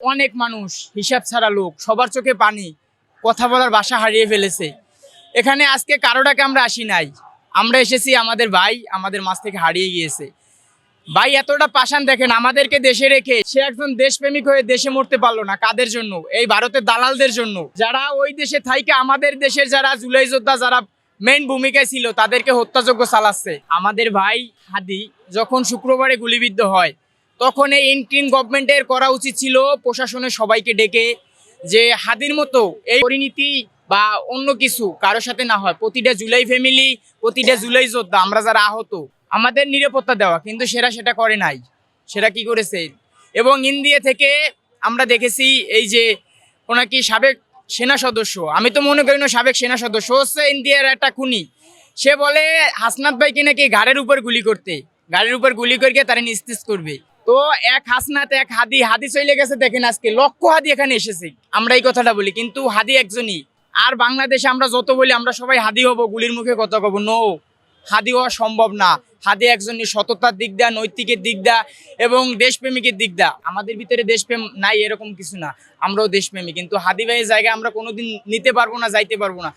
অনেক মানুষ হিসাব ছাড়া লোক, সবার চোখে পানি, কথা বলার ভাষা হারিয়ে ফেলেছে। এখানে আজকে কারোটাকে আমরা আসি নাই, আমরা এসেছি আমাদের ভাই আমাদের মাঝ থেকে হারিয়ে গিয়েছে। ভাই এতটা পাষাণ, দেখেন আমাদেরকে দেশে রেখে সে একজন দেশপ্রেমিক হয়ে দেশে মরতে পারলো না। কাদের জন্য? এই ভারতের দালালদের জন্য, যারা ওই দেশে থাইকে আমাদের দেশের যারা জুলাই যোদ্ধা, যারা মেইন ভূমিকায় ছিল, তাদেরকে হত্যাযজ্ঞ চালাচ্ছে। আমাদের ভাই হাদি যখন শুক্রবারে গুলিবিদ্ধ হয়, তখন এই ইন্টারিম গভর্নমেন্টের করা উচিত ছিল প্রশাসনের সবাইকে ডেকে, যে হাদির মতো এই পরিণতি বা অন্য কিছু কারোর সাথে না হয়। প্রতিটা জুলাই ফ্যামিলি, প্রতিটা জুলাই যোদ্ধা, আমরা যারা আহত, আমাদের নিরাপত্তা দেওয়া, কিন্তু সেটা করে নাই। সেটা কি করেছে? এবং ইন্ডিয়া থেকে আমরা দেখেছি এই যে ওনাকে সাবেক সেনা সদস্য, আমি তো মনে করি না সাবেক সেনা সদস্য, হচ্ছে ইন্ডিয়ার একটা খুনি। সে বলে হাসনাত ভাইকে নাকি ঘাড়ের উপর গুলি করতে, গাড়ির উপর গুলি করে তারা নিস্তেজ করবে। তো এক হাসনাত, এক হাদি, হাদি চলে গেছে। দেখেন আজকে লক্ষ হাদি এখানে এসেছে। আমরা এই কথাটা বলি, কিন্তু হাদি একজনই। আর বাংলাদেশে আমরা যত বলি আমরা সবাই হাদি হব, গুলির মুখে কথা কব, নো, হাদি হওয়া সম্ভব না। হাদি একজনই, সততার দিক দা, নৈতিকের দিক দা এবং দেশপ্রেমিকের দিক দা। আমাদের ভিতরে দেশপ্রেম নাই এরকম কিছু না, আমরাও দেশপ্রেমী, কিন্তু হাদি ভাইয়ের জায়গায় আমরা কোনোদিন নিতে পারবো না, যাইতে পারবো না।